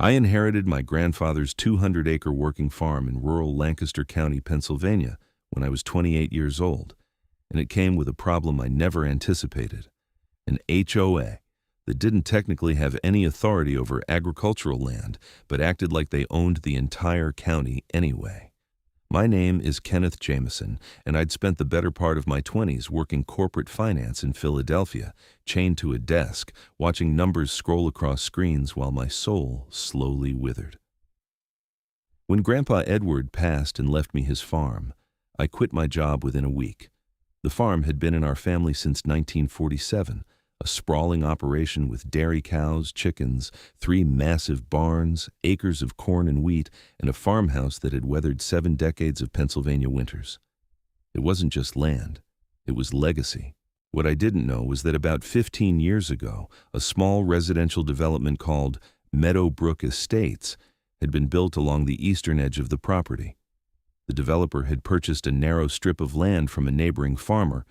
I inherited my grandfather's 200-acre working farm in rural Lancaster County, Pennsylvania, when I was 28 years old, and it came with a problem I never anticipated: an HOA that didn't technically have any authority over agricultural land, but acted like they owned the entire county anyway. My name is Kenneth Jameson, and I'd spent the better part of my 20s working corporate finance in Philadelphia, chained to a desk, watching numbers scroll across screens while my soul slowly withered. When Grandpa Edward passed and left me his farm, I quit my job within a week. The farm had been in our family since 1947, a sprawling operation with dairy cows, chickens, 3 massive barns, acres of corn and wheat, and a farmhouse that had weathered 7 decades of Pennsylvania winters. It wasn't just land, it was legacy. What I didn't know was that about 15 years ago, a small residential development called Meadowbrook Estates had been built along the eastern edge of the property. The developer had purchased a narrow strip of land from a neighboring farmer,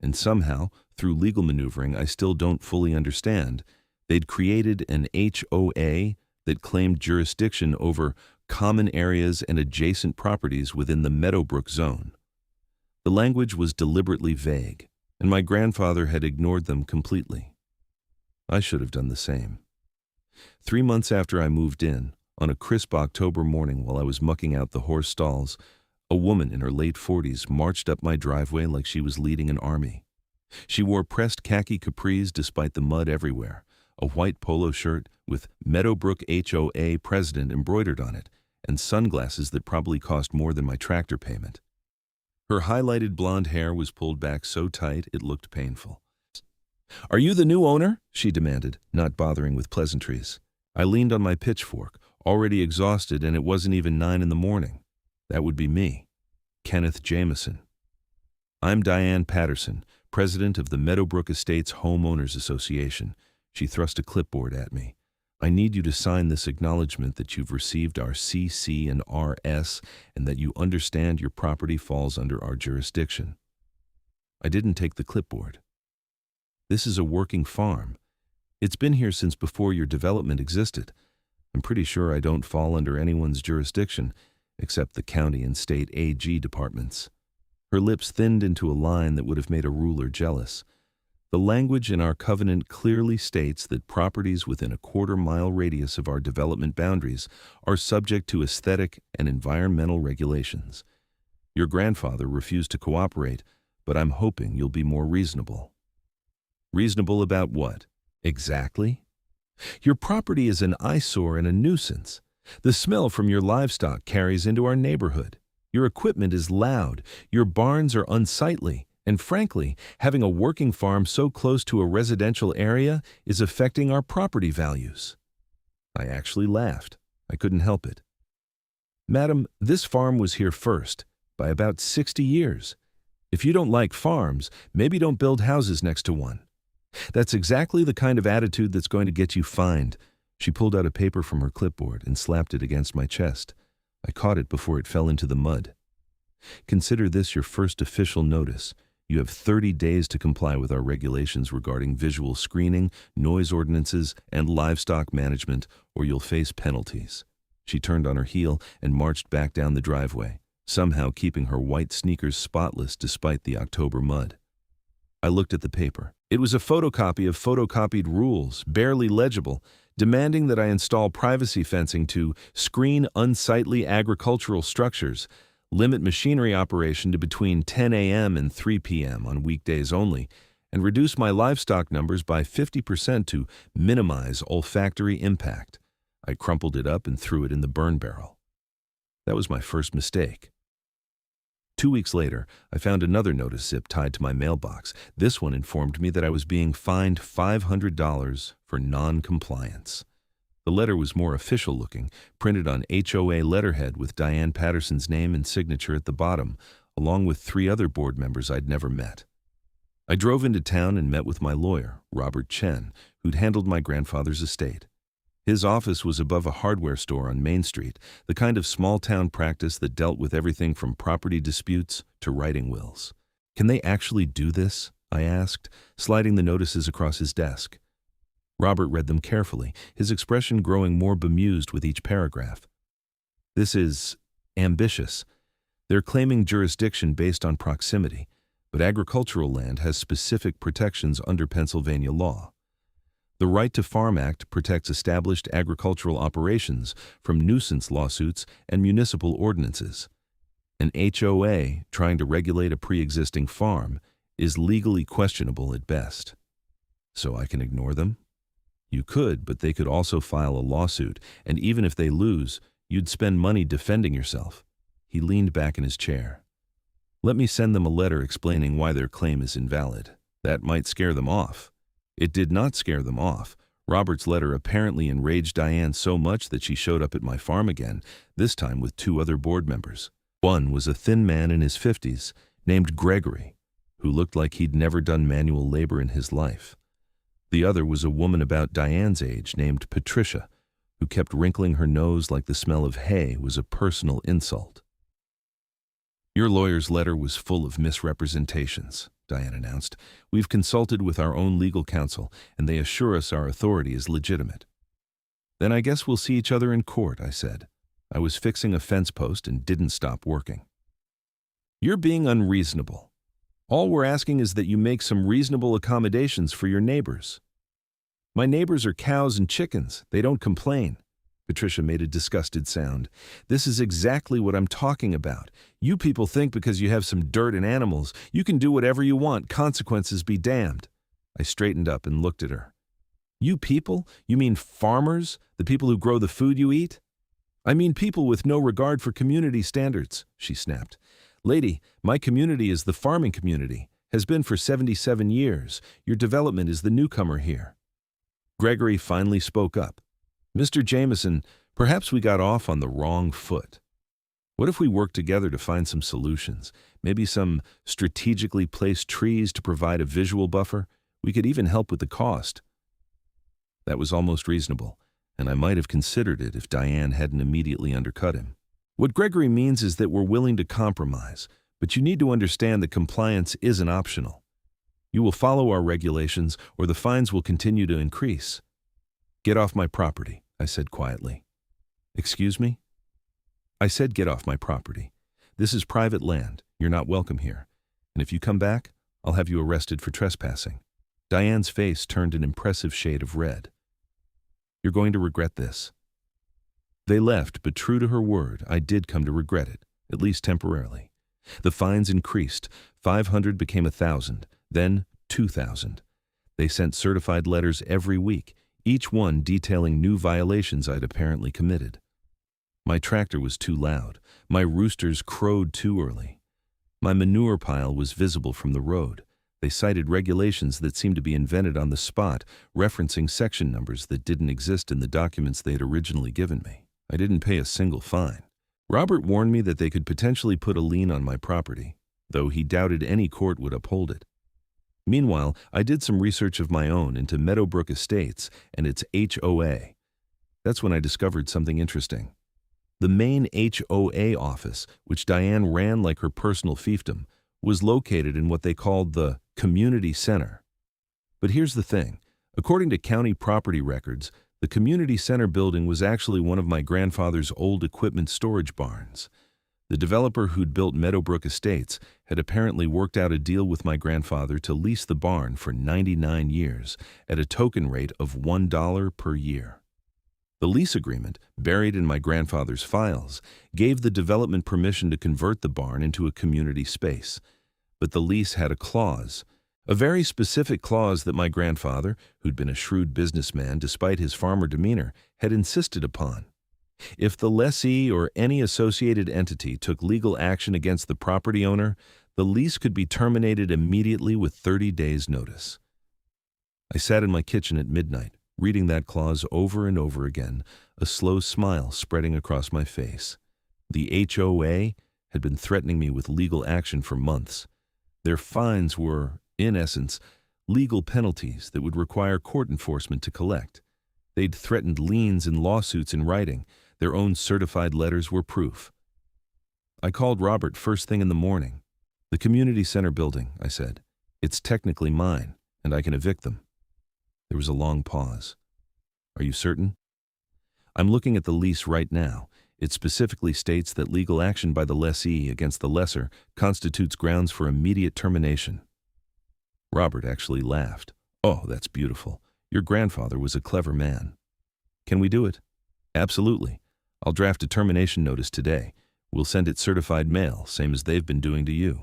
and somehow, through legal maneuvering I still don't fully understand, they'd created an HOA that claimed jurisdiction over common areas and adjacent properties within the Meadowbrook zone. The language was deliberately vague, and my grandfather had ignored them completely. I should have done the same. 3 months after I moved in, on a crisp October morning while I was mucking out the horse stalls, a woman in her late 40s marched up my driveway like she was leading an army. She wore pressed khaki capris despite the mud everywhere, a white polo shirt with Meadowbrook HOA President embroidered on it, and sunglasses that probably cost more than my tractor payment. Her highlighted blonde hair was pulled back so tight it looked painful. "Are you the new owner?" she demanded, not bothering with pleasantries. I leaned on my pitchfork, already exhausted, and it wasn't even 9 in the morning. That would be me, Kenneth Jameson. "I'm Diane Patterson, president of the Meadowbrook Estates Homeowners Association." She thrust a clipboard at me. "I need you to sign this acknowledgement that you've received our CC and RS and that you understand your property falls under our jurisdiction." I didn't take the clipboard. "This is a working farm. It's been here since before your development existed. I'm pretty sure I don't fall under anyone's jurisdiction, except the county and state AG departments." Her lips thinned into a line that would have made a ruler jealous. "The language in our covenant clearly states that properties within a quarter-mile radius of our development boundaries are subject to aesthetic and environmental regulations. Your grandfather refused to cooperate, but I'm hoping you'll be more reasonable." "Reasonable about what? Exactly?" "Your property is an eyesore and a nuisance. The smell from your livestock carries into our neighborhood. Your equipment is loud, your barns are unsightly, and frankly, having a working farm so close to a residential area is affecting our property values." I actually laughed. I couldn't help it. "Madam, this farm was here first, by about 60 years. If you don't like farms, maybe don't build houses next to one. That's exactly the kind of attitude that's going to get you fined." She pulled out a paper from her clipboard and slapped it against my chest. I caught it before it fell into the mud. "Consider this your first official notice. You have 30 days to comply with our regulations regarding visual screening, noise ordinances, and livestock management, or you'll face penalties." She turned on her heel and marched back down the driveway, somehow keeping her white sneakers spotless despite the October mud. I looked at the paper. It was a photocopy of photocopied rules, barely legible, demanding that I install privacy fencing to screen unsightly agricultural structures, limit machinery operation to between 10 a.m. and 3 p.m. on weekdays only, and reduce my livestock numbers by 50% to minimize olfactory impact. I crumpled it up and threw it in the burn barrel. That was my first mistake. 2 weeks later, I found another notice zip tied to my mailbox. This one informed me that I was being fined $500 for non-compliance. The letter was more official looking, printed on HOA letterhead with Diane Patterson's name and signature at the bottom, along with 3 other board members I'd never met. I drove into town and met with my lawyer, Robert Chen, who'd handled my grandfather's estate. His office was above a hardware store on Main Street, the kind of small-town practice that dealt with everything from property disputes to writing wills. "Can they actually do this?" I asked, sliding the notices across his desk. Robert read them carefully, his expression growing more bemused with each paragraph. This is ambitious. They're claiming jurisdiction based on proximity, but agricultural land has specific protections under Pennsylvania law. The Right to Farm Act protects established agricultural operations from nuisance lawsuits and municipal ordinances. An HOA trying to regulate a pre-existing farm is legally questionable at best. So I can ignore them? You could, but they could also file a lawsuit, and even if they lose, you'd spend money defending yourself. He leaned back in his chair. Let me send them a letter explaining why their claim is invalid. That might scare them off. It did not scare them off. Robert's letter apparently enraged Diane so much that she showed up at my farm again, this time with 2 other board members. One was a thin man in his 50s named Gregory, who looked like he'd never done manual labor in his life. The other was a woman about Diane's age named Patricia, who kept wrinkling her nose like the smell of hay was a personal insult. Your lawyer's letter was full of misrepresentations, Diane announced. We've consulted with our own legal counsel, and they assure us our authority is legitimate. Then I guess we'll see each other in court, I said. I was fixing a fence post and didn't stop working. You're being unreasonable. All we're asking is that you make some reasonable accommodations for your neighbors. My neighbors are cows and chickens. They don't complain. Patricia made a disgusted sound. This is exactly what I'm talking about. You people think because you have some dirt and animals, you can do whatever you want, consequences be damned. I straightened up and looked at her. You people? You mean farmers? The people who grow the food you eat? I mean people with no regard for community standards, she snapped. Lady, my community is the farming community, has been for 77 years. Your development is the newcomer here. Gregory finally spoke up. Mr. Jameson, perhaps we got off on the wrong foot. What if we work together to find some solutions? Maybe some strategically placed trees to provide a visual buffer? We could even help with the cost. That was almost reasonable, and I might have considered it if Diane hadn't immediately undercut him. What Gregory means is that we're willing to compromise, but you need to understand that compliance isn't optional. You will follow our regulations, or the fines will continue to increase. Get off my property, I said quietly. Excuse me? I said get off my property. This is private land. You're not welcome here. And if you come back, I'll have you arrested for trespassing. Diane's face turned an impressive shade of red. You're going to regret this. They left, but true to her word, I did come to regret it, at least temporarily. The fines increased. 500 became 1,000, then 2,000. They sent certified letters every week, each one detailing new violations I'd apparently committed. My tractor was too loud. My roosters crowed too early. My manure pile was visible from the road. They cited regulations that seemed to be invented on the spot, referencing section numbers that didn't exist in the documents they had originally given me. I didn't pay a single fine. Robert warned me that they could potentially put a lien on my property, though he doubted any court would uphold it. Meanwhile, I did some research of my own into Meadowbrook Estates and its HOA. That's when I discovered something interesting. The main HOA office, which Diane ran like her personal fiefdom, was located in what they called the community center. But here's the thing. According to county property records, the community center building was actually one of my grandfather's old equipment storage barns. The developer who'd built Meadowbrook Estates had apparently worked out a deal with my grandfather to lease the barn for 99 years at a token rate of $1 per year. The lease agreement, buried in my grandfather's files, gave the development permission to convert the barn into a community space. But the lease had a clause, a very specific clause that my grandfather, who'd been a shrewd businessman despite his farmer demeanor, had insisted upon. If the lessee or any associated entity took legal action against the property owner, the lease could be terminated immediately with 30 days' notice. I sat in my kitchen at midnight, reading that clause over and over again, a slow smile spreading across my face. The HOA had been threatening me with legal action for months. Their fines were, in essence, legal penalties that would require court enforcement to collect. They'd threatened liens and lawsuits in writing. Their own certified letters were proof. I called Robert first thing in the morning. The community center building, I said. It's technically mine, and I can evict them. There was a long pause. Are you certain? I'm looking at the lease right now. It specifically states that legal action by the lessee against the lessor constitutes grounds for immediate termination. Robert actually laughed. Oh, that's beautiful. Your grandfather was a clever man. Can we do it? Absolutely. I'll draft a termination notice today. We'll send it certified mail, same as they've been doing to you.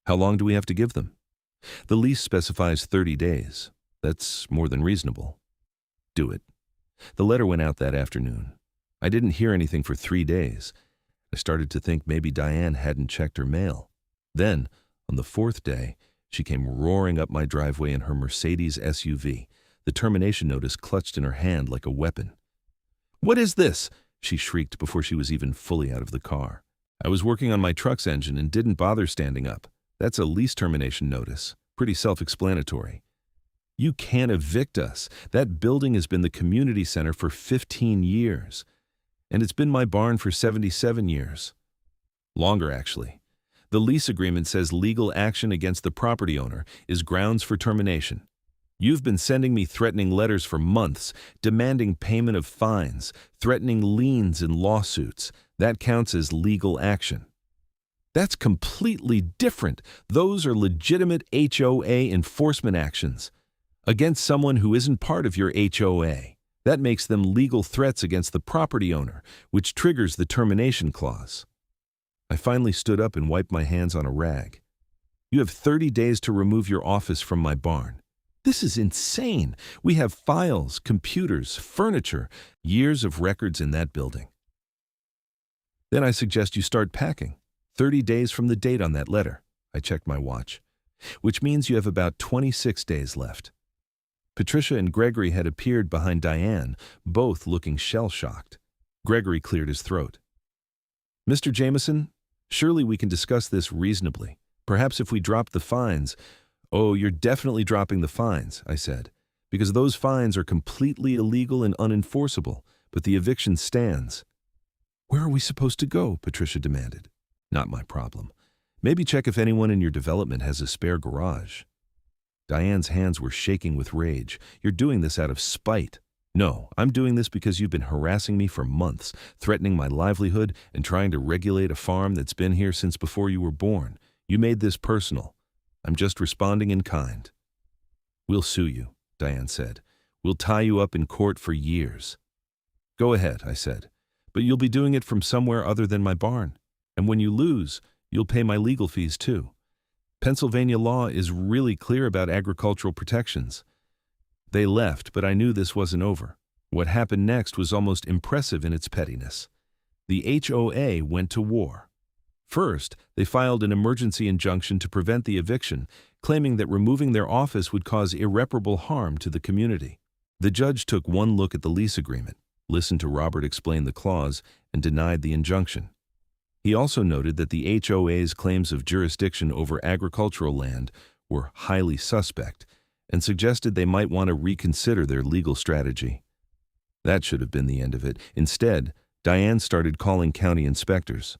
How long do we have to give them? The lease specifies 30 days. That's more than reasonable. Do it. The letter went out that afternoon. I didn't hear anything for 3 days. I started to think maybe Diane hadn't checked her mail. Then, on the 4th day, she came roaring up my driveway in her Mercedes SUV, the termination notice clutched in her hand like a weapon. "What is this?" she shrieked before she was even fully out of the car. I was working on my truck's engine and didn't bother standing up. That's a lease termination notice. Pretty self-explanatory. You can't evict us. That building has been the community center for 15 years. And it's been my barn for 77 years. Longer, actually. The lease agreement says legal action against the property owner is grounds for termination. You've been sending me threatening letters for months, demanding payment of fines, threatening liens and lawsuits. That counts as legal action. That's completely different. Those are legitimate HOA enforcement actions against someone who isn't part of your HOA. That makes them legal threats against the property owner, which triggers the termination clause. I finally stood up and wiped my hands on a rag. You have 30 days to remove your office from my barn. This is insane. We have files, computers, furniture, years of records in that building. Then I suggest you start packing. 30 days from the date on that letter. I checked my watch, which means you have about 26 days left. Patricia and Gregory had appeared behind Diane, both looking shell-shocked. Gregory cleared his throat. "Mr. Jameson, surely we can discuss this reasonably. Perhaps if we drop the fines—" "Oh, you're definitely dropping the fines," I said, "because those fines are completely illegal and unenforceable, but the eviction stands." "Where are we supposed to go?" Patricia demanded. "Not my problem. Maybe check if anyone in your development has a spare garage." Diane's hands were shaking with rage. "You're doing this out of spite." "No, I'm doing this because you've been harassing me for months, threatening my livelihood and trying to regulate a farm that's been here since before you were born. You made this personal. I'm just responding in kind." "We'll sue you," Diane said. "We'll tie you up in court for years." "Go ahead," I said, "but you'll be doing it from somewhere other than my barn. And when you lose, you'll pay my legal fees too. Pennsylvania law is really clear about agricultural protections." They left, but I knew this wasn't over. What happened next was almost impressive in its pettiness. The HOA went to war. First, they filed an emergency injunction to prevent the eviction, claiming that removing their office would cause irreparable harm to the community. The judge took one look at the lease agreement, listened to Robert explain the clause, and denied the injunction. He also noted that the HOA's claims of jurisdiction over agricultural land were highly suspect and suggested they might want to reconsider their legal strategy. That should have been the end of it. Instead, Diane started calling county inspectors.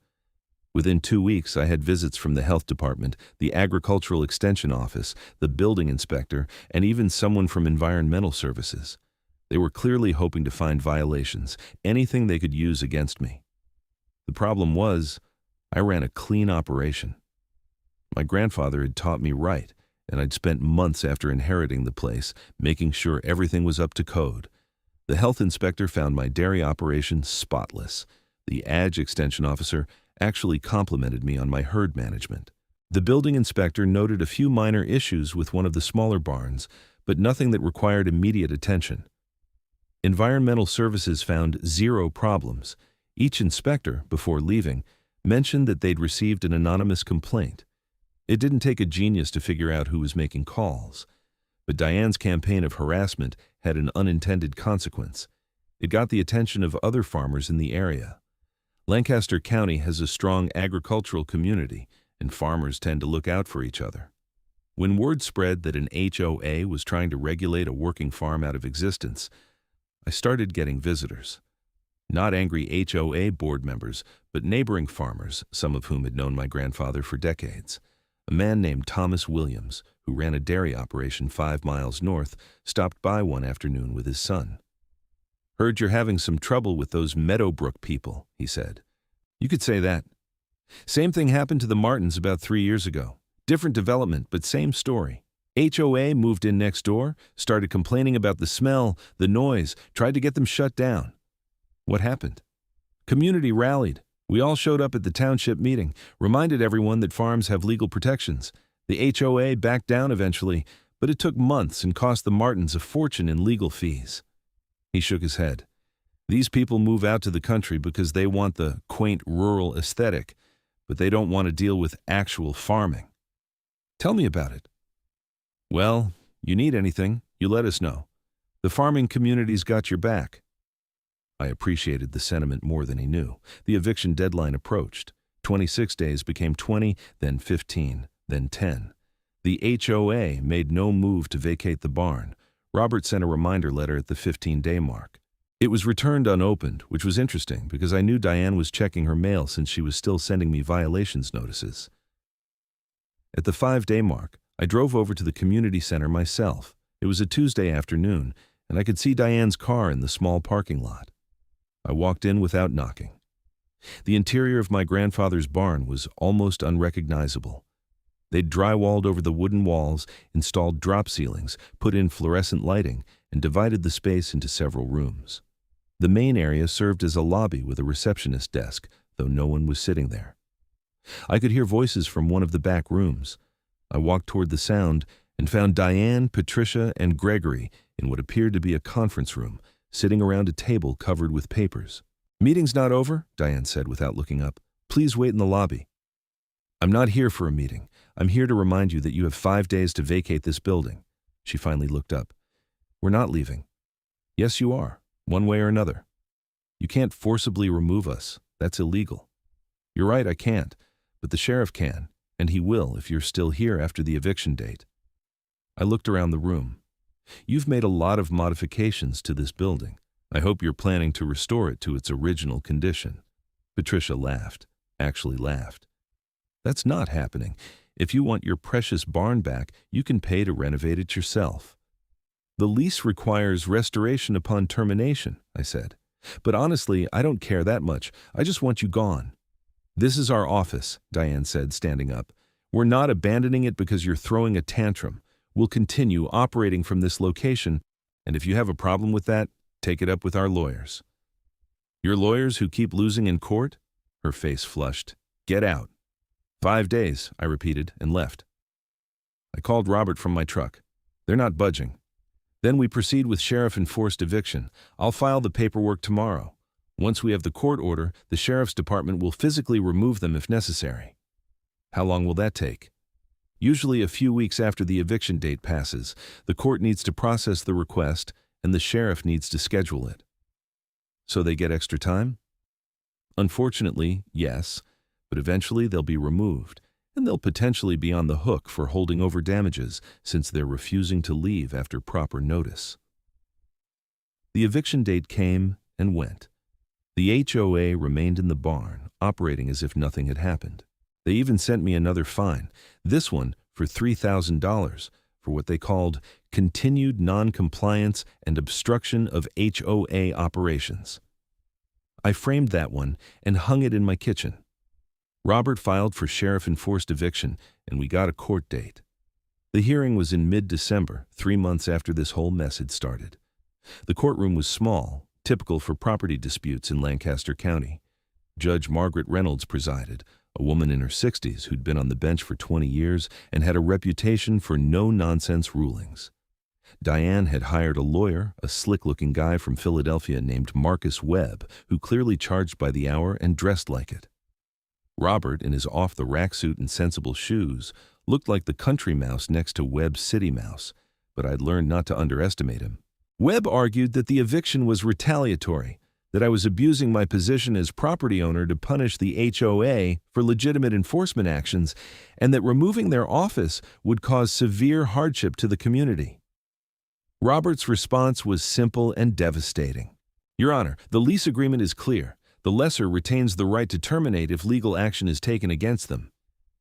Within 2 weeks, I had visits from the health department, the agricultural extension office, the building inspector, and even someone from environmental services. They were clearly hoping to find violations, anything they could use against me. The problem was, I ran a clean operation. My grandfather had taught me right, and I'd spent months after inheriting the place, making sure everything was up to code. The health inspector found my dairy operation spotless. The ag extension officer actually complimented me on my herd management. The building inspector noted a few minor issues with one of the smaller barns, but nothing that required immediate attention. Environmental services found 0 problems. Each inspector, before leaving, mentioned that they'd received an anonymous complaint. It didn't take a genius to figure out who was making calls. But Diane's campaign of harassment had an unintended consequence. It got the attention of other farmers in the area. Lancaster County has a strong agricultural community, and farmers tend to look out for each other. When word spread that an HOA was trying to regulate a working farm out of existence, I started getting visitors. Not angry HOA board members, but neighboring farmers, some of whom had known my grandfather for decades. A man named Thomas Williams, who ran a dairy operation 5 miles north, stopped by one afternoon with his son. Heard you're having some trouble with those Meadowbrook people, he said. You could say that. Same thing happened to the Martins about 3 years ago. Different development, but same story. HOA moved in next door, started complaining about the smell, the noise, tried to get them shut down. What happened? Community rallied. We all showed up at the township meeting, reminded everyone that farms have legal protections. The HOA backed down eventually, but it took months and cost the Martins a fortune in legal fees. He shook his head. These people move out to the country because they want the quaint rural aesthetic, but they don't want to deal with actual farming. Tell me about it. Well, you need anything, you let us know. The farming community's got your back. I appreciated the sentiment more than he knew. The eviction deadline approached. 26 days became 20, then 15, then 10. The HOA made no move to vacate the barn. Robert sent a reminder letter at the 15-day mark. It was returned unopened, which was interesting because I knew Diane was checking her mail since she was still sending me violations notices. At the 5-day mark, I drove over to the community center myself. It was a Tuesday afternoon, and I could see Diane's car in the small parking lot. I walked in without knocking. The interior of my grandfather's barn was almost unrecognizable. They'd drywalled over the wooden walls, installed drop ceilings, put in fluorescent lighting, and divided the space into several rooms. The main area served as a lobby with a receptionist desk, though no one was sitting there. I could hear voices from one of the back rooms. I walked toward the sound and found Diane, Patricia, and Gregory in what appeared to be a conference room, sitting around a table covered with papers. "Meeting's not over," Diane said without looking up. "Please wait in the lobby." "I'm not here for a meeting. I'm here to remind you that you have 5 days to vacate this building." She finally looked up. "We're not leaving." "Yes, you are, one way or another. You can't forcibly remove us. That's illegal." "You're right, I can't, but the sheriff can, and he will if you're still here after the eviction date." I looked around the room. "You've made a lot of modifications to this building. I hope you're planning to restore it to its original condition." Patricia laughed, actually laughed. "That's not happening. If you want your precious barn back, you can pay to renovate it yourself." "The lease requires restoration upon termination," I said. "But honestly, I don't care that much. I just want you gone." "This is our office," Diane said, standing up. "We're not abandoning it because you're throwing a tantrum. We'll continue operating from this location, and if you have a problem with that, take it up with our lawyers." "Your lawyers who keep losing in court?" Her face flushed. "Get out." 5 days, I repeated, and left. I called Robert from my truck. "They're not budging." "Then we proceed with sheriff-enforced eviction. I'll file the paperwork tomorrow. Once we have the court order, the sheriff's department will physically remove them if necessary." "How long will that take?" "Usually a few weeks after the eviction date passes. The court needs to process the request, and the sheriff needs to schedule it." "So they get extra time?" "Unfortunately, yes, but eventually they'll be removed, and they'll potentially be on the hook for holding over damages since they're refusing to leave after proper notice." The eviction date came and went. The HOA remained in the barn, operating as if nothing had happened. They even sent me another fine, this one for $3,000, for what they called continued non-compliance and obstruction of HOA operations. I framed that one and hung it in my kitchen. Robert filed for sheriff-enforced eviction, and we got a court date. The hearing was in mid-December, 3 months after this whole mess had started. The courtroom was small, typical for property disputes in Lancaster County. Judge Margaret Reynolds presided, a woman in her 60s who'd been on the bench for 20 years and had a reputation for no-nonsense rulings. Diane had hired a lawyer, a slick-looking guy from Philadelphia named Marcus Webb, who clearly charged by the hour and dressed like it. Robert, in his off-the-rack suit and sensible shoes, looked like the country mouse next to Webb's city mouse, but I'd learned not to underestimate him. Webb argued that the eviction was retaliatory, that I was abusing my position as property owner to punish the HOA for legitimate enforcement actions, and that removing their office would cause severe hardship to the community. Robert's response was simple and devastating. "Your Honor, the lease agreement is clear. The lessor retains the right to terminate if legal action is taken against them.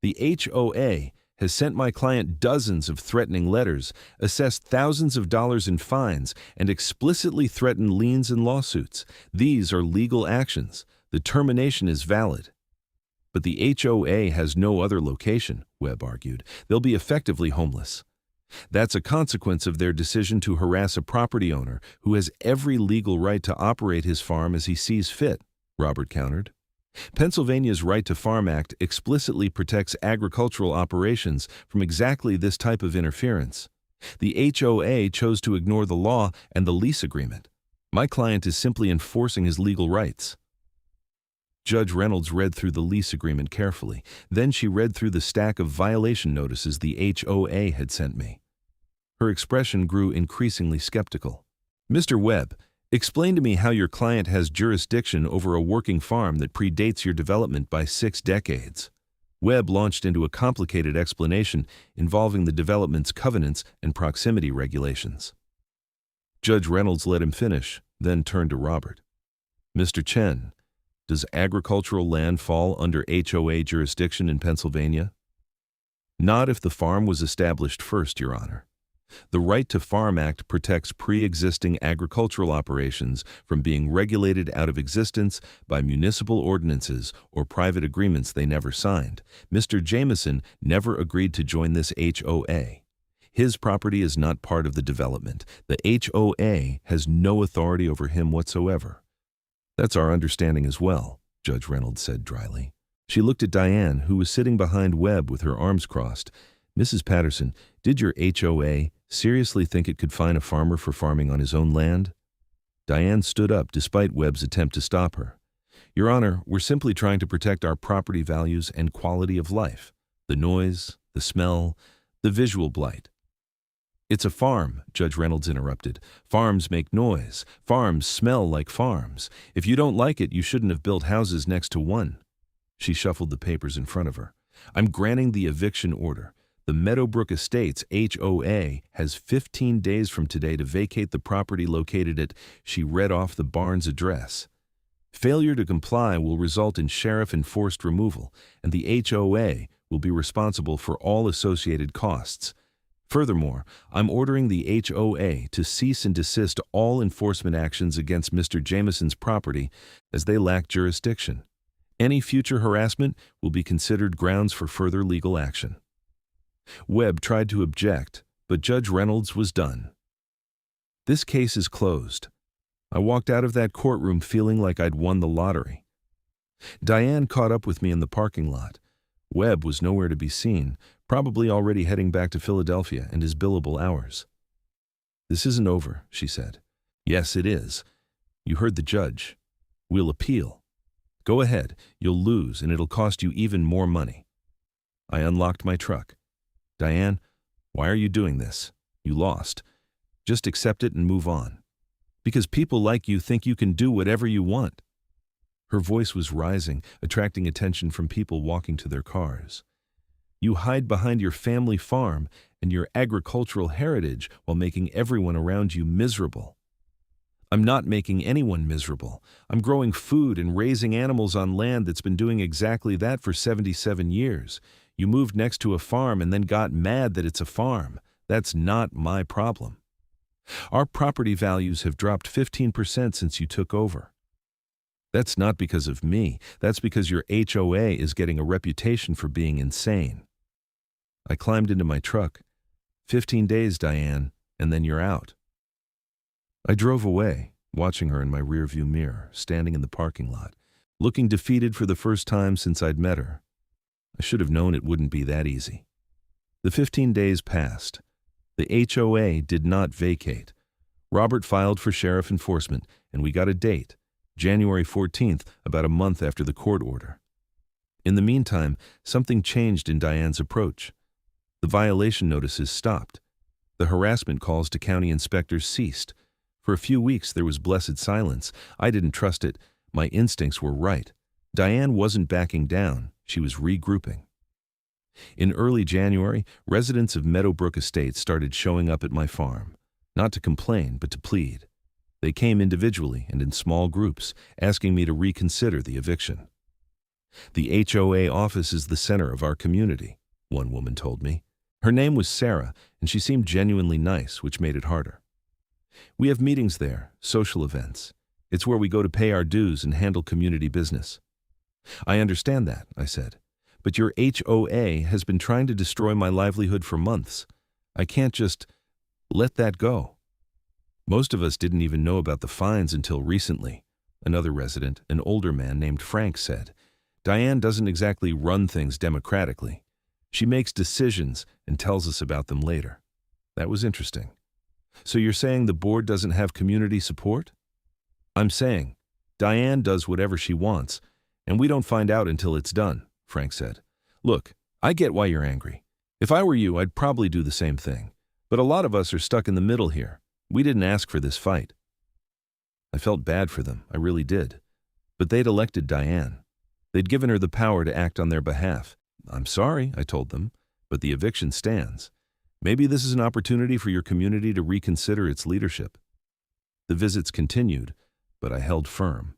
The HOA has sent my client dozens of threatening letters, assessed thousands of dollars in fines, and explicitly threatened liens and lawsuits. These are legal actions. The termination is valid. But the HOA has no other location, Webb argued. They'll be effectively homeless. That's a consequence of their decision to harass a property owner who has every legal right to operate his farm as he sees fit, Robert countered. Pennsylvania's Right to Farm Act explicitly protects agricultural operations from exactly this type of interference. The HOA chose to ignore the law and the lease agreement. My client is simply enforcing his legal rights. Judge Reynolds read through the lease agreement carefully. Then she read through the stack of violation notices the HOA had sent me. Her expression grew increasingly skeptical. Mr. Webb, explain to me how your client has jurisdiction over a working farm that predates your development by 6 decades. Webb launched into a complicated explanation involving the development's covenants and proximity regulations. Judge Reynolds let him finish, then turned to Robert. Mr. Chen, does agricultural land fall under HOA jurisdiction in Pennsylvania? Not if the farm was established first, Your Honor. The Right to Farm Act protects pre-existing agricultural operations from being regulated out of existence by municipal ordinances or private agreements they never signed. Mr. Jameson never agreed to join this HOA. His property is not part of the development. The HOA has no authority over him whatsoever. That's our understanding as well, Judge Reynolds said dryly. She looked at Diane, who was sitting behind Webb with her arms crossed. Mrs. Patterson, did your HOA seriously think it could fine a farmer for farming on his own land? Diane stood up despite Webb's attempt to stop her. Your Honor, we're simply trying to protect our property values and quality of life. The noise, the smell, the visual blight. It's a farm, Judge Reynolds interrupted. Farms make noise. Farms smell like farms. If you don't like it, you shouldn't have built houses next to one. She shuffled the papers in front of her. I'm granting the eviction order. The Meadowbrook Estates HOA has 15 days from today to vacate the property located at, she read off the barn's address. Failure to comply will result in sheriff-enforced removal, and the HOA will be responsible for all associated costs. Furthermore, I'm ordering the HOA to cease and desist all enforcement actions against Mr. Jameson's property as they lack jurisdiction. Any future harassment will be considered grounds for further legal action. Webb tried to object, but Judge Reynolds was done. This case is closed. I walked out of that courtroom feeling like I'd won the lottery. Diane caught up with me in the parking lot. Webb was nowhere to be seen, probably already heading back to Philadelphia and his billable hours. This isn't over, she said. Yes, it is. You heard the judge. We'll appeal. Go ahead, you'll lose and it'll cost you even more money. I unlocked my truck. Diane, why are you doing this? You lost. Just accept it and move on. Because people like you think you can do whatever you want. Her voice was rising, attracting attention from people walking to their cars. You hide behind your family farm and your agricultural heritage while making everyone around you miserable. I'm not making anyone miserable. I'm growing food and raising animals on land that's been doing exactly that for 77 years. You moved next to a farm and then got mad that it's a farm. That's not my problem. Our property values have dropped 15% since you took over. That's not because of me. That's because your HOA is getting a reputation for being insane. I climbed into my truck. 15 days, Diane, and then you're out. I drove away, watching her in my rearview mirror, standing in the parking lot, looking defeated for the first time since I'd met her. I should have known it wouldn't be that easy. The 15 days passed. The HOA did not vacate. Robert filed for sheriff enforcement, and we got a date, January 14th, about a month after the court order. In the meantime, something changed in Diane's approach. The violation notices stopped. The harassment calls to county inspectors ceased. For a few weeks, there was blessed silence. I didn't trust it. My instincts were right. Diane wasn't backing down. She was regrouping. In early January, residents of Meadowbrook Estates started showing up at my farm, not to complain, but to plead. They came individually and in small groups, asking me to reconsider the eviction. The HOA office is the center of our community. one woman told me. Her name was Sarah, and she seemed genuinely nice, which made it harder. We have meetings there, social events. It's where we go to pay our dues and handle community business. I understand that, I said, but your HOA has been trying to destroy my livelihood for months. I can't just let that go. Most of us didn't even know about the fines until recently, another resident, an older man named Frank, said. Diane doesn't exactly run things democratically. She makes decisions and tells us about them later. That was interesting. So you're saying the board doesn't have community support? I'm saying Diane does whatever she wants, and we don't find out until it's done, Frank said. Look, I get why you're angry. If I were you, I'd probably do the same thing. But a lot of us are stuck in the middle here. We didn't ask for this fight. I felt bad for them, I really did. But they'd elected Diane. They'd given her the power to act on their behalf. I'm sorry, I told them, but the eviction stands. Maybe this is an opportunity for your community to reconsider its leadership. The visits continued, but I held firm.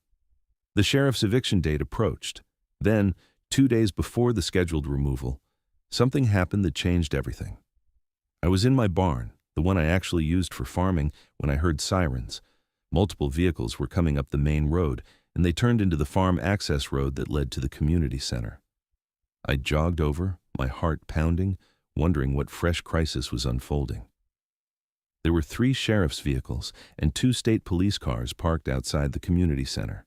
The sheriff's eviction date approached. Then, 2 days before the scheduled removal, something happened that changed everything. I was in my barn, the one I actually used for farming, when I heard sirens. Multiple vehicles were coming up the main road, and they turned into the farm access road that led to the community center. I jogged over, my heart pounding, wondering what fresh crisis was unfolding. There were 3 sheriff's vehicles and 2 state police cars parked outside the community center.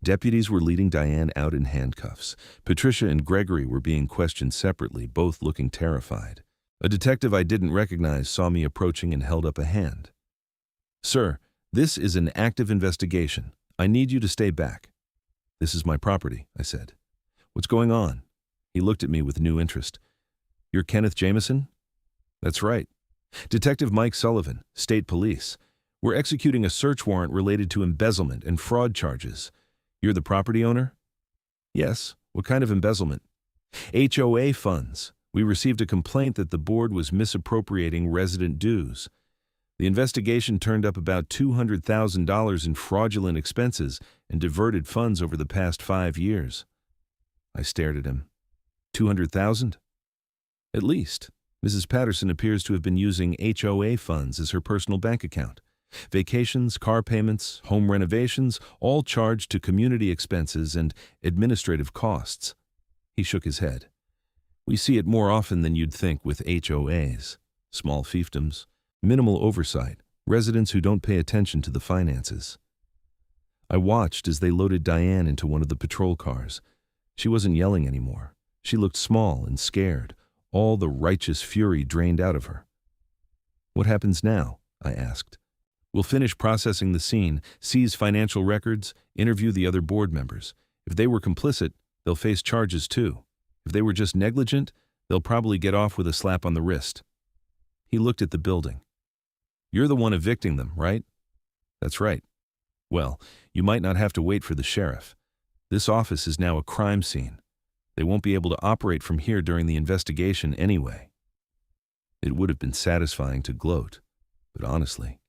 Deputies were leading Diane out in handcuffs. Patricia and Gregory were being questioned separately, both looking terrified. A detective I didn't recognize saw me approaching and held up a hand. Sir, this is an active investigation. I need you to stay back. This is my property, I said. What's going on? He looked at me with new interest. You're Kenneth Jameson? That's right. Detective Mike Sullivan, State Police. We're executing a search warrant related to embezzlement and fraud charges. You're the property owner? Yes. What kind of embezzlement? HOA funds. We received a complaint that the board was misappropriating resident dues. The investigation turned up about $200,000 in fraudulent expenses and diverted funds over the past 5 years. I stared at him. 200,000? At least. Mrs. Patterson appears to have been using HOA funds as her personal bank account. Vacations, car payments, home renovations, all charged to community expenses and administrative costs. He shook his head. We see it more often than you'd think with HOAs. Small fiefdoms, minimal oversight, residents who don't pay attention to the finances. I watched as they loaded Diane into one of the patrol cars. She wasn't yelling anymore. She looked small and scared, all the righteous fury drained out of her. What happens now? I asked. We'll finish processing the scene, seize financial records, interview the other board members. If they were complicit, they'll face charges too. If they were just negligent, they'll probably get off with a slap on the wrist. He looked at the building. You're the one evicting them, right? That's right. Well, you might not have to wait for the sheriff. This office is now a crime scene. They won't be able to operate from here during the investigation anyway. It would have been satisfying to gloat, but honestly,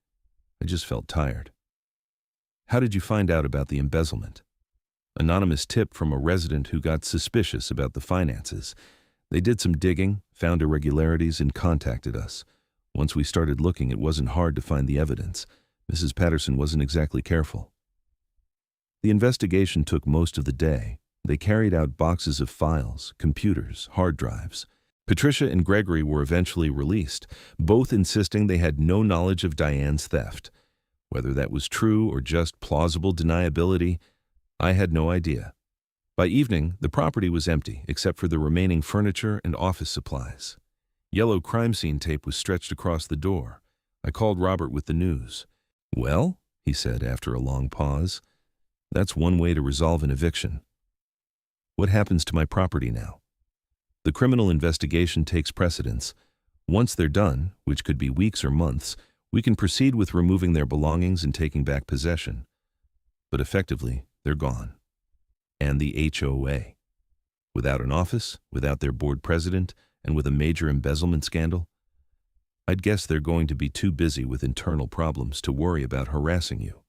I just felt tired. How did you find out about the embezzlement? Anonymous tip from a resident who got suspicious about the finances. They did some digging, found irregularities, and contacted us. Once we started looking, it wasn't hard to find the evidence. Mrs. Patterson wasn't exactly careful. The investigation took most of the day. They carried out boxes of files, computers, hard drives. Patricia and Gregory were eventually released, both insisting they had no knowledge of Diane's theft. Whether that was true or just plausible deniability, I had no idea. By evening, the property was empty, except for the remaining furniture and office supplies. Yellow crime scene tape was stretched across the door. I called Robert with the news. Well, he said after a long pause, that's one way to resolve an eviction. What happens to my property now? The criminal investigation takes precedence. Once they're done, which could be weeks or months, we can proceed with removing their belongings and taking back possession. But effectively, they're gone. And the HOA. Without an office, without their board president, and with a major embezzlement scandal, I'd guess they're going to be too busy with internal problems to worry about harassing you.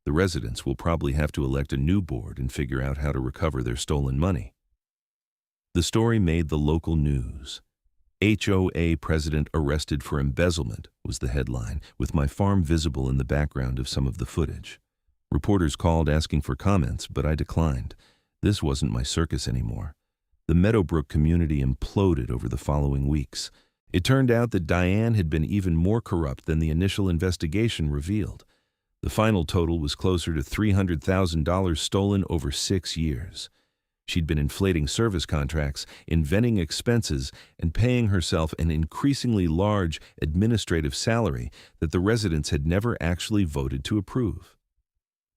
The residents will probably have to elect a new board and figure out how to recover their stolen money. The story made the local news. HOA president arrested for embezzlement was the headline, with my farm visible in the background of some of the footage. Reporters called asking for comments, but I declined. This wasn't my circus anymore. The Meadowbrook community imploded over the following weeks. It turned out that Diane had been even more corrupt than the initial investigation revealed. The final total was closer to $300,000 stolen over 6 years. She'd been inflating service contracts, inventing expenses, and paying herself an increasingly large administrative salary that the residents had never actually voted to approve.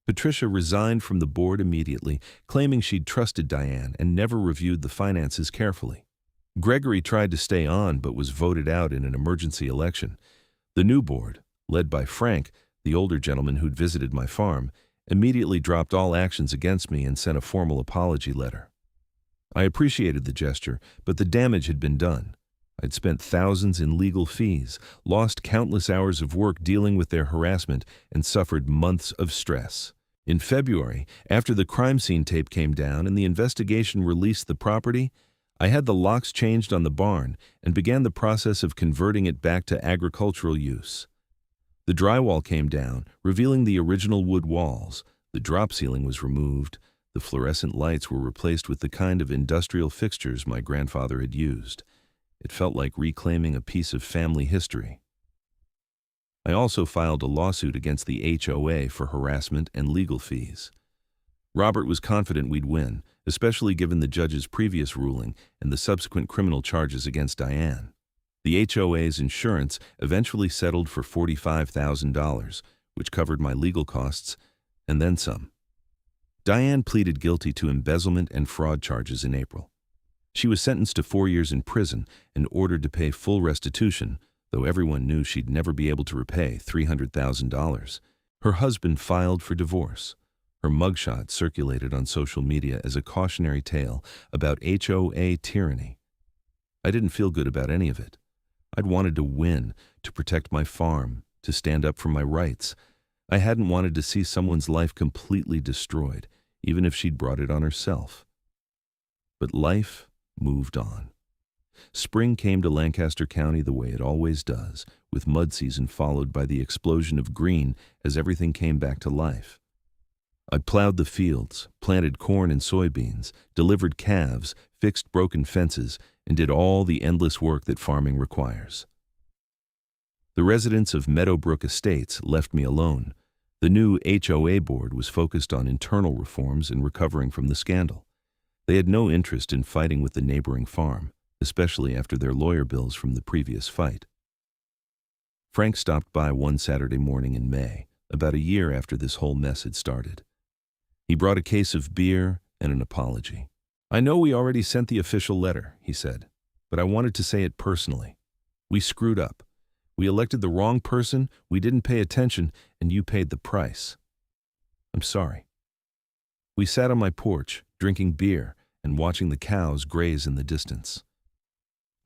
Patricia resigned from the board immediately, claiming she'd trusted Diane and never reviewed the finances carefully. Gregory tried to stay on but was voted out in an emergency election. The new board, led by Frank, the older gentleman who'd visited my farm, immediately dropped all actions against me and sent a formal apology letter. I appreciated the gesture, but the damage had been done. I'd spent thousands in legal fees, lost countless hours of work dealing with their harassment, and suffered months of stress. In February, after the crime scene tape came down and the investigation released the property, I had the locks changed on the barn and began the process of converting it back to agricultural use. The drywall came down, revealing the original wood walls. The drop ceiling was removed. The fluorescent lights were replaced with the kind of industrial fixtures my grandfather had used. It felt like reclaiming a piece of family history. I also filed a lawsuit against the HOA for harassment and legal fees. Robert was confident we'd win, especially given the judge's previous ruling and the subsequent criminal charges against Diane. The HOA's insurance eventually settled for $45,000, which covered my legal costs, and then some. Diane pleaded guilty to embezzlement and fraud charges in April. She was sentenced to 4 years in prison and ordered to pay full restitution, though everyone knew she'd never be able to repay $300,000. Her husband filed for divorce. Her mugshot circulated on social media as a cautionary tale about HOA tyranny. I didn't feel good about any of it. I'd wanted to win, to protect my farm, to stand up for my rights. I hadn't wanted to see someone's life completely destroyed, even if she'd brought it on herself. But life moved on. Spring came to Lancaster County the way it always does, with mud season followed by the explosion of green as everything came back to life. I plowed the fields, planted corn and soybeans, delivered calves, fixed broken fences, and did all the endless work that farming requires. The residents of Meadowbrook Estates left me alone. The new HOA board was focused on internal reforms and recovering from the scandal. They had no interest in fighting with the neighboring farm, especially after their lawyer bills from the previous fight. Frank stopped by one Saturday morning in May, about a year after this whole mess had started. He brought a case of beer and an apology. "I know we already sent the official letter," he said, "but I wanted to say it personally. We screwed up. We elected the wrong person, we didn't pay attention, and you paid the price. I'm sorry." We sat on my porch, drinking beer and watching the cows graze in the distance.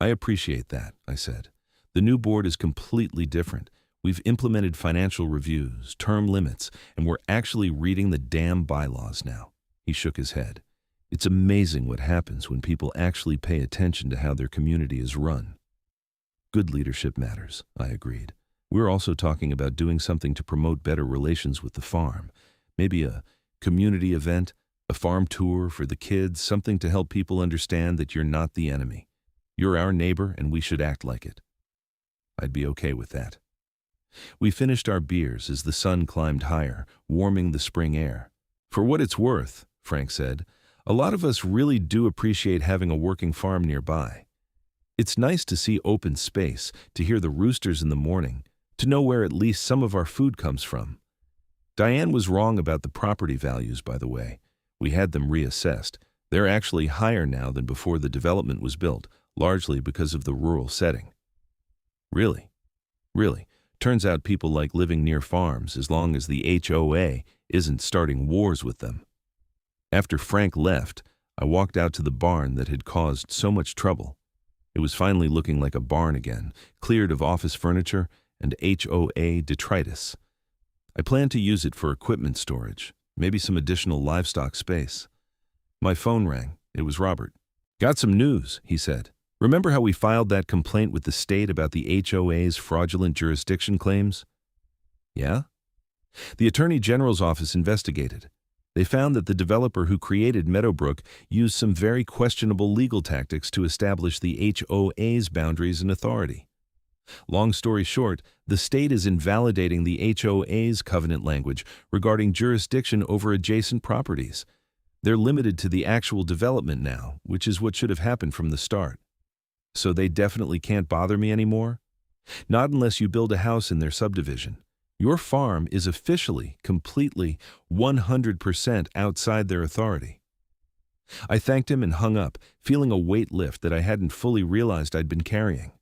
"I appreciate that," I said. "The new board is completely different. We've implemented financial reviews, term limits, and we're actually reading the damn bylaws now." He shook his head. "It's amazing what happens when people actually pay attention to how their community is run." "Good leadership matters," I agreed. "We're also talking about doing something to promote better relations with the farm. Maybe a community event, a farm tour for the kids, something to help people understand that you're not the enemy. You're our neighbor and we should act like it." I'd be okay with that. We finished our beers as the sun climbed higher, warming the spring air. "For what it's worth," Frank said, "a lot of us really do appreciate having a working farm nearby. It's nice to see open space, to hear the roosters in the morning, to know where at least some of our food comes from." Diane was wrong about the property values, by the way. We had them reassessed. They're actually higher now than before the development was built, largely because of the rural setting. Really? Really. Turns out people like living near farms as long as the HOA isn't starting wars with them. After Frank left, I walked out to the barn that had caused so much trouble. It was finally looking like a barn again, cleared of office furniture and HOA detritus. I planned to use it for equipment storage, maybe some additional livestock space. My phone rang. It was Robert. Got some news, he said. Remember how we filed that complaint with the state about the HOA's fraudulent jurisdiction claims? Yeah? The Attorney General's office investigated. They found that the developer who created Meadowbrook used some very questionable legal tactics to establish the HOA's boundaries and authority. Long story short, the state is invalidating the HOA's covenant language regarding jurisdiction over adjacent properties. They're limited to the actual development now, which is what should have happened from the start. So they definitely can't bother me anymore? Not unless you build a house in their subdivision. Your farm is officially, completely, 100% outside their authority. I thanked him and hung up, feeling a weight lift that I hadn't fully realized I'd been carrying.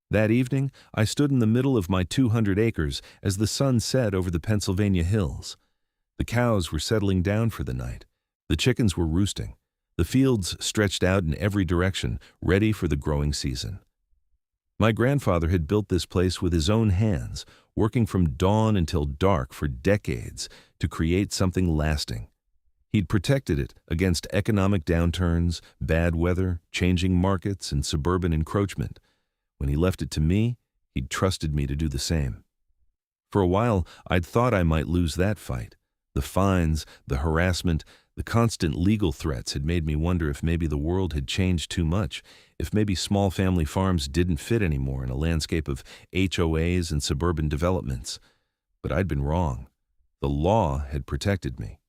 That evening, I stood in the middle of my 200 acres as the sun set over the Pennsylvania hills. The cows were settling down for the night. The chickens were roosting. The fields stretched out in every direction, ready for the growing season. My grandfather had built this place with his own hands, working from dawn until dark for decades to create something lasting. He'd protected it against economic downturns, bad weather, changing markets, and suburban encroachment. When he left it to me, he'd trusted me to do the same. For a while, I'd thought I might lose that fight. The fines, the harassment, the constant legal threats had made me wonder if maybe the world had changed too much, if maybe small family farms didn't fit anymore in a landscape of HOAs and suburban developments. But I'd been wrong. The law had protected me.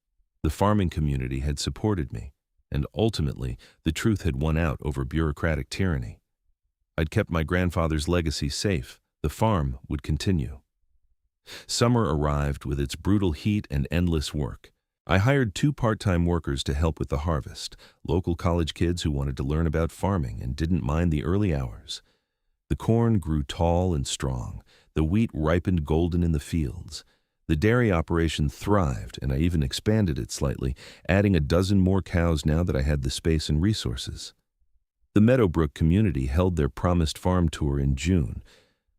The farming community had supported me. And ultimately, the truth had won out over bureaucratic tyranny. I'd kept my grandfather's legacy safe. The farm would continue. Summer arrived with its brutal heat and endless work. I hired 2 part-time workers to help with the harvest, local college kids who wanted to learn about farming and didn't mind the early hours. The corn grew tall and strong. The wheat ripened golden in the fields. The dairy operation thrived, and I even expanded it slightly, adding a dozen more cows now that I had the space and resources. The Meadowbrook community held their promised farm tour in June.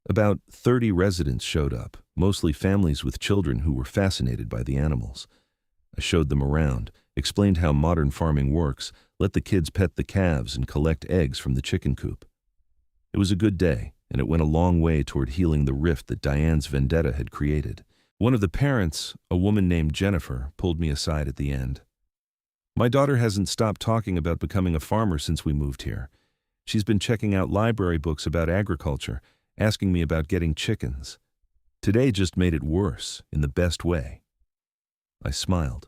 About 30 residents showed up, mostly families with children who were fascinated by the animals. I showed them around, explained how modern farming works, let the kids pet the calves and collect eggs from the chicken coop. It was a good day, and it went a long way toward healing the rift that Diane's vendetta had created. One of the parents, a woman named Jennifer, pulled me aside at the end. My daughter hasn't stopped talking about becoming a farmer since we moved here. She's been checking out library books about agriculture, asking me about getting chickens. Today just made it worse, in the best way. I smiled.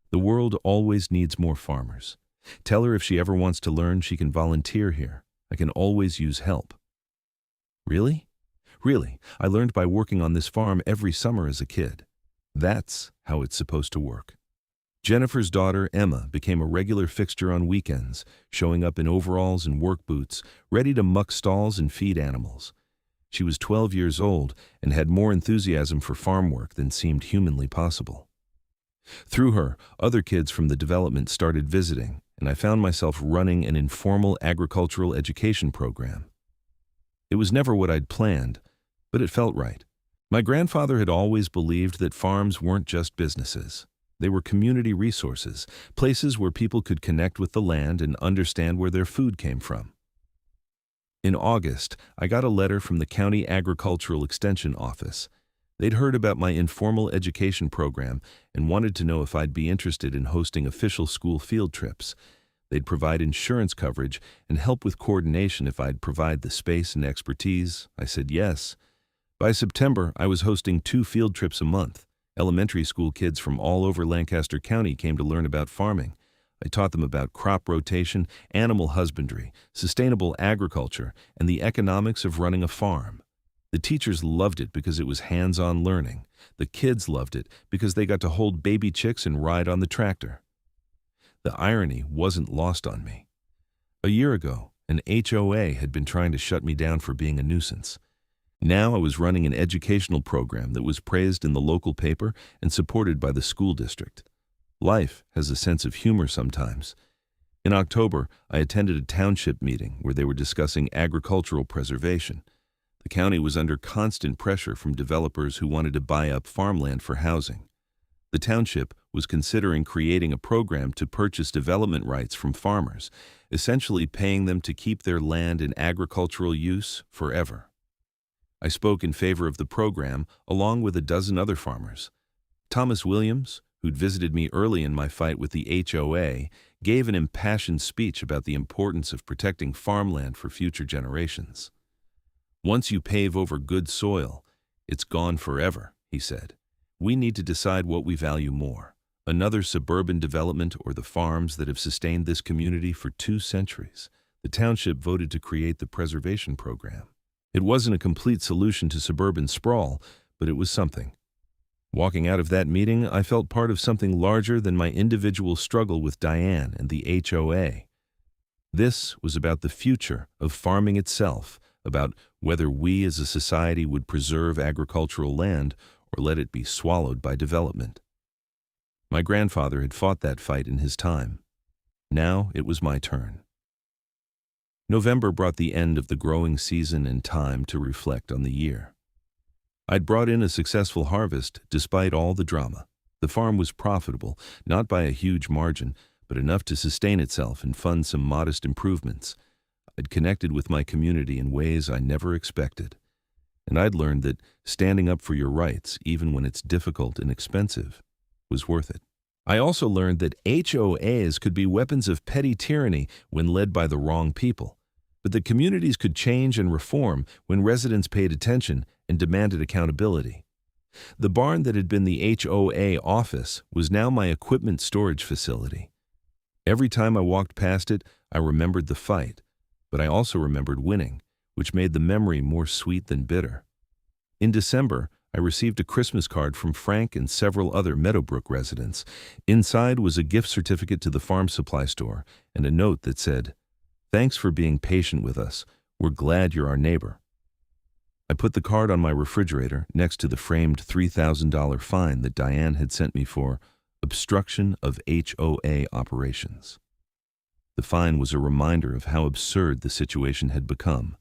The world always needs more farmers. Tell her if she ever wants to learn, she can volunteer here. I can always use help. Really? Really, I learned by working on this farm every summer as a kid. That's how it's supposed to work. Jennifer's daughter, Emma, became a regular fixture on weekends, showing up in overalls and work boots, ready to muck stalls and feed animals. She was 12 years old and had more enthusiasm for farm work than seemed humanly possible. Through her, other kids from the development started visiting, and I found myself running an informal agricultural education program. It was never what I'd planned, but it felt right. My grandfather had always believed that farms weren't just businesses. They were community resources, places where people could connect with the land and understand where their food came from. In August, I got a letter from the County Agricultural Extension Office. They'd heard about my informal education program and wanted to know if I'd be interested in hosting official school field trips. They'd provide insurance coverage and help with coordination if I'd provide the space and expertise. I said yes. By September, I was hosting 2 field trips a month. Elementary school kids from all over Lancaster County came to learn about farming. I taught them about crop rotation, animal husbandry, sustainable agriculture, and the economics of running a farm. The teachers loved it because it was hands-on learning. The kids loved it because they got to hold baby chicks and ride on the tractor. The irony wasn't lost on me. A year ago, an HOA had been trying to shut me down for being a nuisance. Now I was running an educational program that was praised in the local paper and supported by the school district. Life has a sense of humor sometimes. In October, I attended a township meeting where they were discussing agricultural preservation. The county was under constant pressure from developers who wanted to buy up farmland for housing. The township, was considering creating a program to purchase development rights from farmers, essentially paying them to keep their land in agricultural use forever. I spoke in favor of the program along with a dozen other farmers. Thomas Williams, who'd visited me early in my fight with the HOA, gave an impassioned speech about the importance of protecting farmland for future generations. "Once you pave over good soil, it's gone forever," he said. "We need to decide what we value more, another suburban development or the farms that have sustained this community for 2 centuries." The township voted to create the preservation program. It wasn't a complete solution to suburban sprawl, but it was something. Walking out of that meeting, I felt part of something larger than my individual struggle with Diane and the HOA. This was about the future of farming itself, about whether we as a society would preserve agricultural land or let it be swallowed by development. My grandfather had fought that fight in his time. Now it was my turn. November brought the end of the growing season and time to reflect on the year. I'd brought in a successful harvest despite all the drama. The farm was profitable, not by a huge margin, but enough to sustain itself and fund some modest improvements. I'd connected with my community in ways I never expected. And I'd learned that standing up for your rights, even when it's difficult and expensive, was worth it. I also learned that HOAs could be weapons of petty tyranny when led by the wrong people, but that communities could change and reform when residents paid attention and demanded accountability. The barn that had been the HOA office was now my equipment storage facility. Every time I walked past it, I remembered the fight, but I also remembered winning, which made the memory more sweet than bitter. In December, I received a Christmas card from Frank and several other Meadowbrook residents. Inside was a gift certificate to the farm supply store and a note that said, "Thanks for being patient with us. We're glad you're our neighbor." I put the card on my refrigerator next to the framed $3,000 fine that Diane had sent me for obstruction of HOA operations. The fine was a reminder of how absurd the situation had become.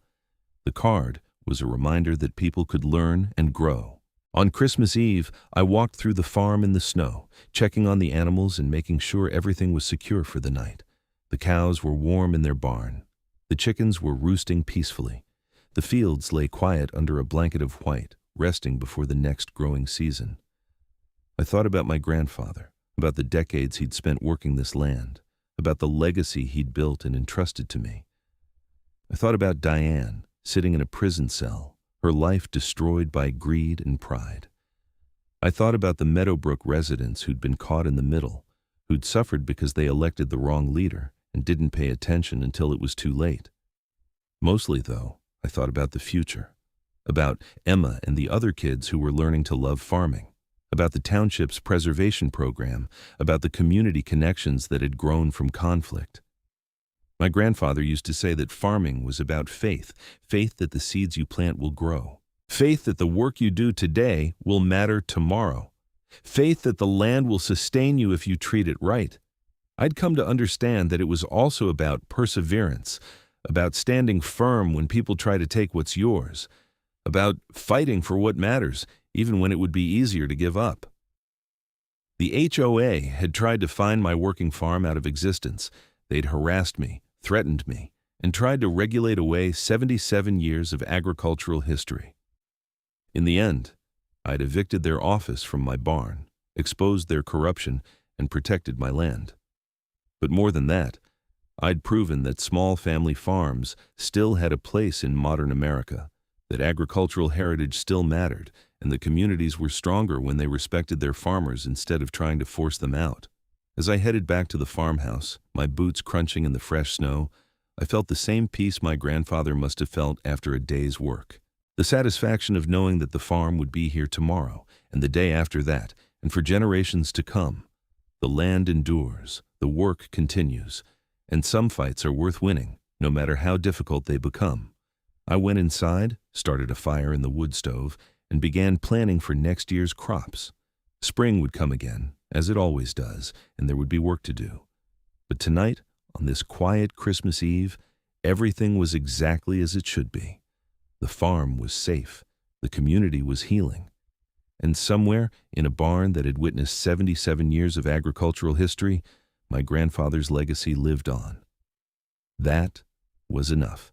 The card was a reminder that people could learn and grow. On Christmas Eve, I walked through the farm in the snow, checking on the animals and making sure everything was secure for the night. The cows were warm in their barn. The chickens were roosting peacefully. The fields lay quiet under a blanket of white, resting before the next growing season. I thought about my grandfather, about the decades he'd spent working this land, about the legacy he'd built and entrusted to me. I thought about Diane, sitting in a prison cell, her life destroyed by greed and pride. I thought about the Meadowbrook residents who'd been caught in the middle, who'd suffered because they elected the wrong leader and didn't pay attention until it was too late. Mostly, though, I thought about the future, about Emma and the other kids who were learning to love farming, about the township's preservation program, about the community connections that had grown from conflict. My grandfather used to say that farming was about faith, faith that the seeds you plant will grow, faith that the work you do today will matter tomorrow, faith that the land will sustain you if you treat it right. I'd come to understand that it was also about perseverance, about standing firm when people try to take what's yours, about fighting for what matters, even when it would be easier to give up. The HOA had tried to find my working farm out of existence. They'd harassed me, threatened me, and tried to regulate away 77 years of agricultural history. In the end, I'd evicted their office from my barn, exposed their corruption, and protected my land. But more than that, I'd proven that small family farms still had a place in modern America, that agricultural heritage still mattered, and the communities were stronger when they respected their farmers instead of trying to force them out. As I headed back to the farmhouse, my boots crunching in the fresh snow, I felt the same peace my grandfather must have felt after a day's work. The satisfaction of knowing that the farm would be here tomorrow, and the day after that, and for generations to come. The land endures, the work continues, and some fights are worth winning, no matter how difficult they become. I went inside, started a fire in the wood stove, and began planning for next year's crops. Spring would come again, as it always does, and there would be work to do. But tonight, on this quiet Christmas Eve, everything was exactly as it should be. The farm was safe, the community was healing, And somewhere, in a barn that had witnessed 77 years of agricultural history, my grandfather's legacy lived on. That was enough.